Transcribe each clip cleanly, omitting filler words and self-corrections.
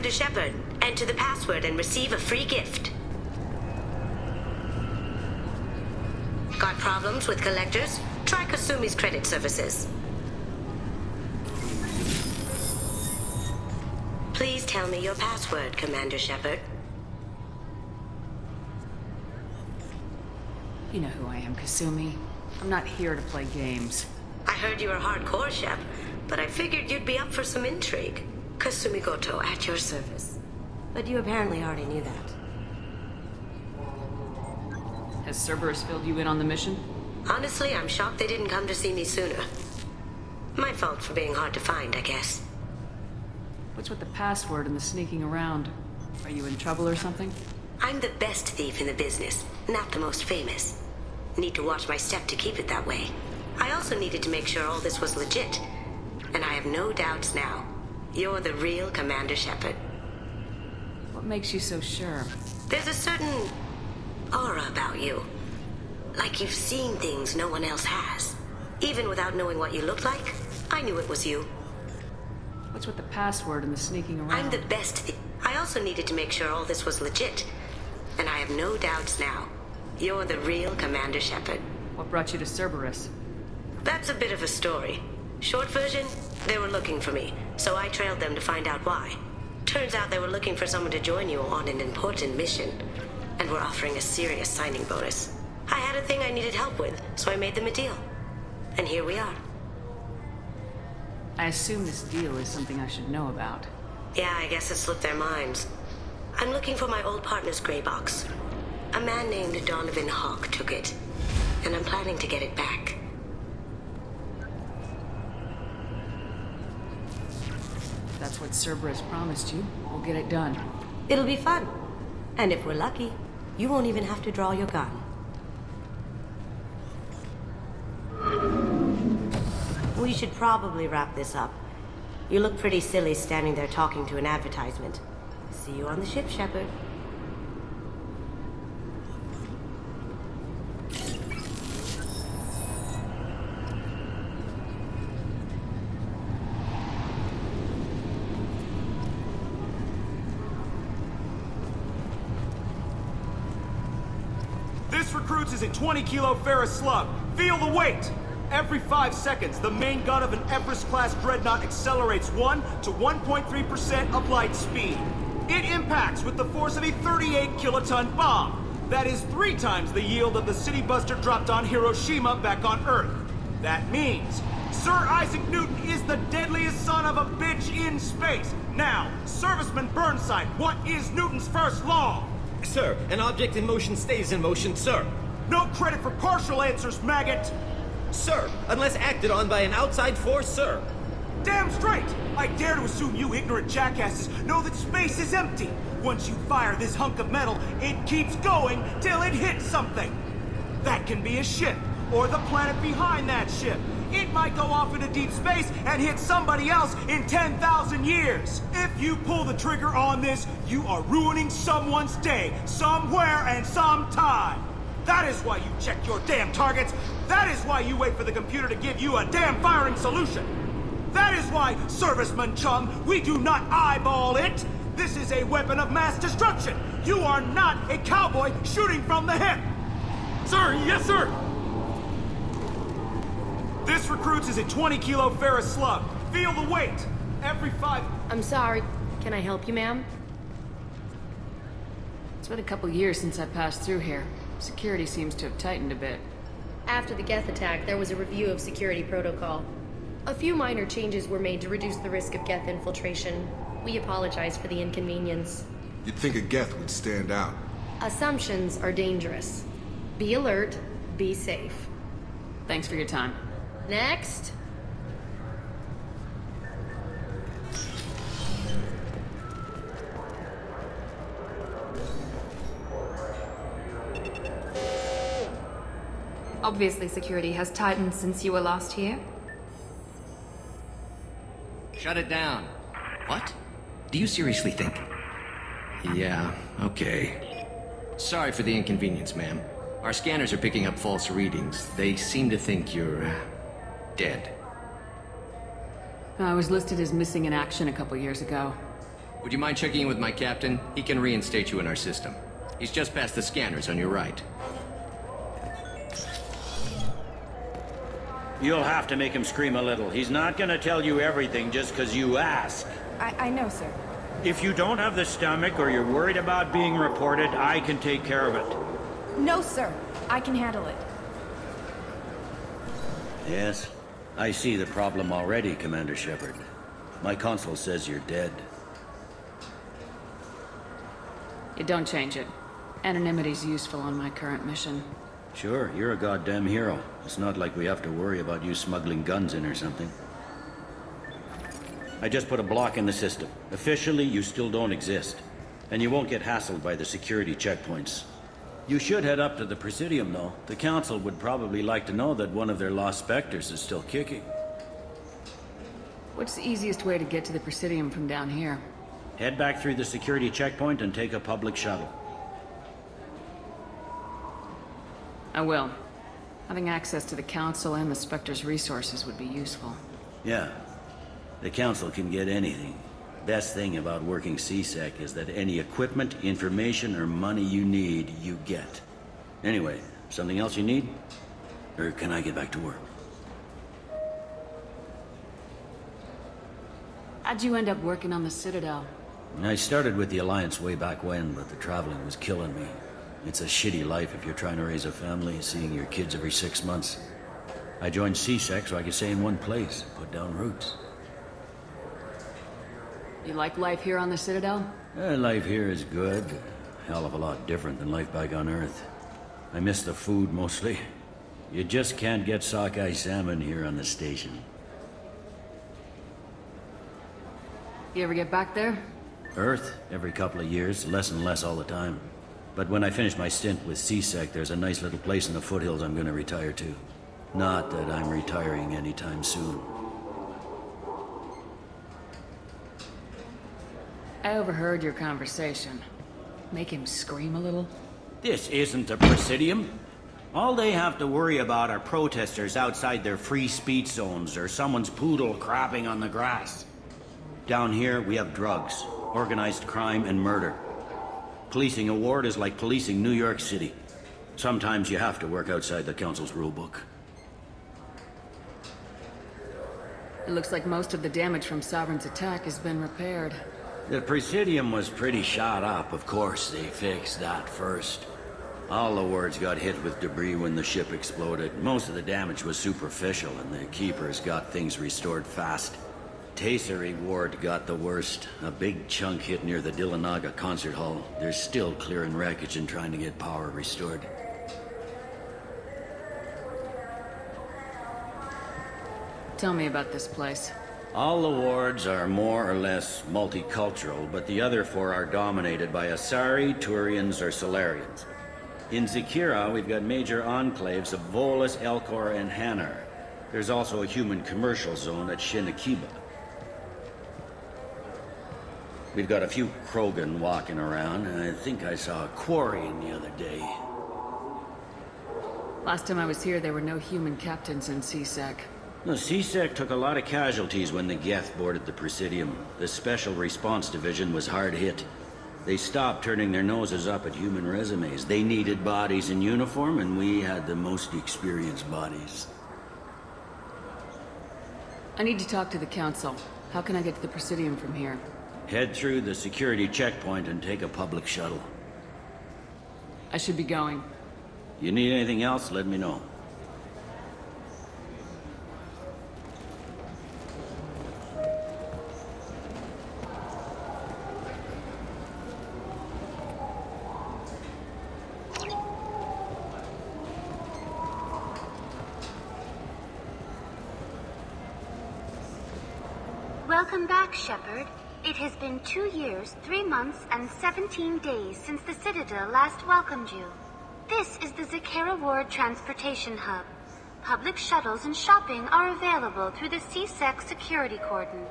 Commander Shepard. Enter the password and receive a free gift. Got problems with collectors? Try Kasumi's credit services. Please tell me your password, Commander Shepard. You know who I am, Kasumi. I'm not here to play games. I heard you were hardcore, Shep, but I figured you'd be up for some intrigue. Kasumi Goto, at your service. But you apparently already knew that. Has Cerberus filled you in on the mission? Honestly, I'm shocked they didn't come to see me sooner. My fault for being hard to find, I guess. What's with the password and the sneaking around? Are you in trouble or something? I'm the best thief in the business, not the most famous. Need to watch my step to keep it that way. I also needed to make sure all this was legit. And I have no doubts now. You're the real Commander Shepard. What makes you so sure? There's a certain aura about you. Like you've seen things no one else has. Even without knowing what you looked like, I knew it was you. What's with the password and the sneaking around? I'm the best thief. I also needed to make sure all this was legit. And I have no doubts now. You're the real Commander Shepard. What brought you to Cerberus? That's a bit of a story. Short version, they were looking for me, so I trailed them to find out why. Turns out they were looking for someone to join you on an important mission, and were offering a serious signing bonus. I had a thing I needed help with, so I made them a deal. And here we are. I assume this deal is something I should know about. Yeah, I guess it slipped their minds. I'm looking for my old partner's gray box. A man named Donovan Hawk took it, and I'm planning to get it back. If that's what Cerberus promised you, we'll get it done. It'll be fun. And if we're lucky, you won't even have to draw your gun. We should probably wrap this up. You look pretty silly standing there talking to an advertisement. See you on the ship, Shepard. This recruits is a 20-kilo ferrous slug. Feel the weight! Every 5 seconds, the main gun of an Everest-class dreadnought accelerates 1 to 1.3% of light speed. It impacts with the force of a 38-kiloton bomb. That is 3 times the yield of the city buster dropped on Hiroshima back on Earth. That means Sir Isaac Newton is the deadliest son of a bitch in space. Now, Serviceman Burnside, what is Newton's first law? Sir, an object in motion stays in motion, sir. No credit for partial answers, maggot! Sir, unless acted on by an outside force, sir. Damn straight! I dare to assume you ignorant jackasses know that space is empty. Once you fire this hunk of metal, it keeps going till it hits something. That can be a ship, or the planet behind that ship. It might go off into deep space and hit somebody else in 10,000 years. If you pull the trigger on this, you are ruining someone's day, somewhere and sometime. That is why you check your damn targets. That is why you wait for the computer to give you a damn firing solution. That is why, Serviceman Chum, we do not eyeball it. This is a weapon of mass destruction. You are not a cowboy shooting from the hip. Sir, yes, sir. This recruits is a 20-kilo ferrous slug. Feel the weight. Every 5... I'm sorry. Can I help you, ma'am? It's been a couple years since I passed through here. Security seems to have tightened a bit. After the Geth attack, there was a review of security protocol. A few minor changes were made to reduce the risk of Geth infiltration. We apologize for the inconvenience. You'd think a Geth would stand out. Assumptions are dangerous. Be alert, be safe. Thanks for your time. Next. Obviously, security has tightened since you were last here. Shut it down. What? Do you seriously think? Yeah, okay. Sorry for the inconvenience, ma'am. Our scanners are picking up false readings. They seem to think you're, dead. I was listed as missing in action a couple years ago. Would you mind checking in with my captain? He can reinstate you in our system. He's just past the scanners on your right. You'll have to make him scream a little. He's not gonna tell you everything just because you ask. I know, sir. If you don't have the stomach or you're worried about being reported, I can take care of it. No, sir. I can handle it. Yes, I see the problem already, Commander Shepard. My console says you're dead. You don't change it. Anonymity's useful on my current mission. Sure, you're a goddamn hero. It's not like we have to worry about you smuggling guns in or something. I just put a block in the system. Officially, you still don't exist. And you won't get hassled by the security checkpoints. You should head up to the Presidium, though. The Council would probably like to know that one of their lost Spectres is still kicking. What's the easiest way to get to the Presidium from down here? Head back through the security checkpoint and take a public shuttle. I will. Having access to the Council and the Spectre's resources would be useful. Yeah. The Council can get anything. Best thing about working CSEC is that any equipment, information, or money you need, you get. Anyway, something else you need? Or can I get back to work? How'd you end up working on the Citadel? I started with the Alliance way back when, but the traveling was killing me. It's a shitty life if you're trying to raise a family, seeing your kids every 6 months. I joined CSEC so I could stay in one place, put down roots. You like life here on the Citadel? Life here is good. A hell of a lot different than life back on Earth. I miss the food mostly. You just can't get sockeye salmon here on the station. You ever get back there? Earth, every couple of years, less and less all the time. But when I finish my stint with CSEC, there's a nice little place in the foothills I'm gonna retire to. Not that I'm retiring anytime soon. I overheard your conversation. Make him scream a little? This isn't the Presidium. All they have to worry about are protesters outside their free speech zones or someone's poodle crapping on the grass. Down here, we have drugs, organized crime, and murder. Policing a ward is like policing New York City. Sometimes you have to work outside the Council's rulebook. It looks like most of the damage from Sovereign's attack has been repaired. The Presidium was pretty shot up, of course. They fixed that first. All the wards got hit with debris when the ship exploded. Most of the damage was superficial, and the Keepers got things restored fast. Tasery Ward got the worst. A big chunk hit near the Dillanaga concert hall. They're still clearing wreckage and trying to get power restored. Tell me about this place. All the wards are more or less multicultural, but the other 4 are dominated by Asari, Turians, or Solarians. In Zakira, we've got major enclaves of Volus, Elcor, and Hanar. There's also a human commercial zone at Shinakiba. We've got a few Krogan walking around, and I think I saw a Quarian the other day. Last time I was here, there were no human captains in CSEC. The CSEC took a lot of casualties when the Geth boarded the Presidium. The Special Response Division was hard hit. They stopped turning their noses up at human resumes. They needed bodies in uniform, and we had the most experienced bodies. I need to talk to the Council. How can I get to the Presidium from here? Head through the security checkpoint and take a public shuttle. I should be going. You need anything else, let me know. Welcome back, Shepard. It has been 2 years, 3 months, and 17 days since the Citadel last welcomed you. This is the Zakera Ward Transportation Hub. Public shuttles and shopping are available through the CSEC security cordon.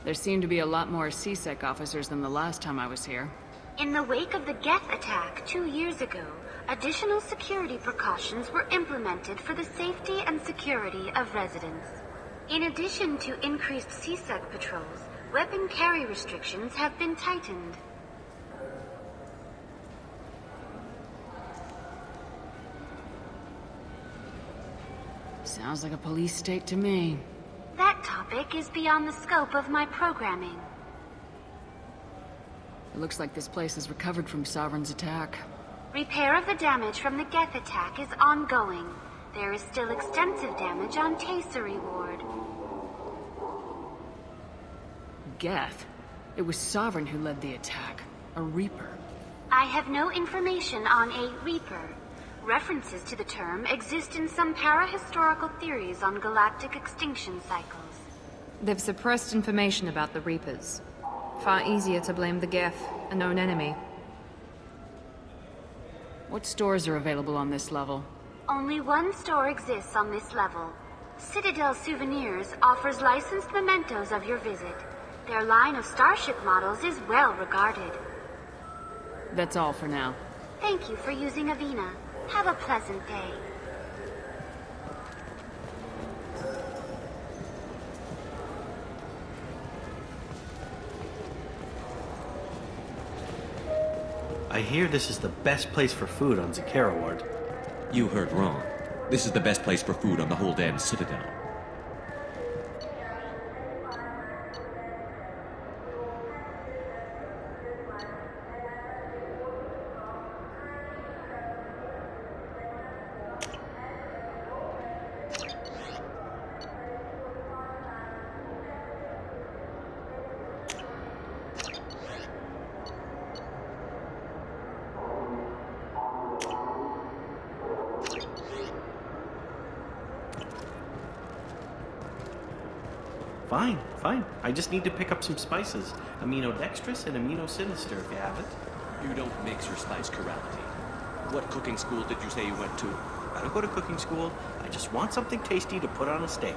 There seem to be a lot more CSEC officers than the last time I was here. In the wake of the Geth attack 2 years ago, additional security precautions were implemented for the safety and security of residents. In addition to increased CSEC patrols, weapon carry restrictions have been tightened. Sounds like a police state to me. That topic is beyond the scope of my programming. It looks like this place has recovered from Sovereign's attack. Repair of the damage from the Geth attack is ongoing. There is still extensive damage on Tasery Ward. Geth? It was Sovereign who led the attack. A Reaper. I have no information on a Reaper. References to the term exist in some parahistorical theories on galactic extinction cycles. They've suppressed information about the Reapers. Far easier to blame the Geth, a known enemy. What stores are available on this level? Only one store exists on this level. Citadel Souvenirs offers licensed mementos of your visit. Their line of starship models is well regarded. That's all for now. Thank you for using Avina. Have a pleasant day. I hear this is the best place for food on Zakera Ward. You heard wrong. This is the best place for food on the whole damn Citadel. Fine. I just need to pick up some spices. Aminodextrous and aminosinister, if you have it. You don't mix your spice chirality. What cooking school did you say you went to? I don't go to cooking school. I just want something tasty to put on a steak.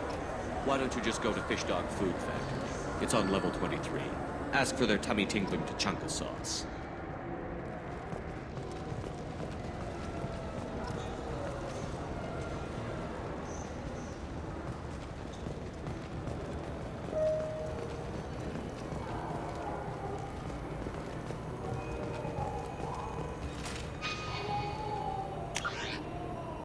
Why don't you just go to Fish Dog Food Factory? It's on level 23. Ask for their tummy-tingling tachanka sauce.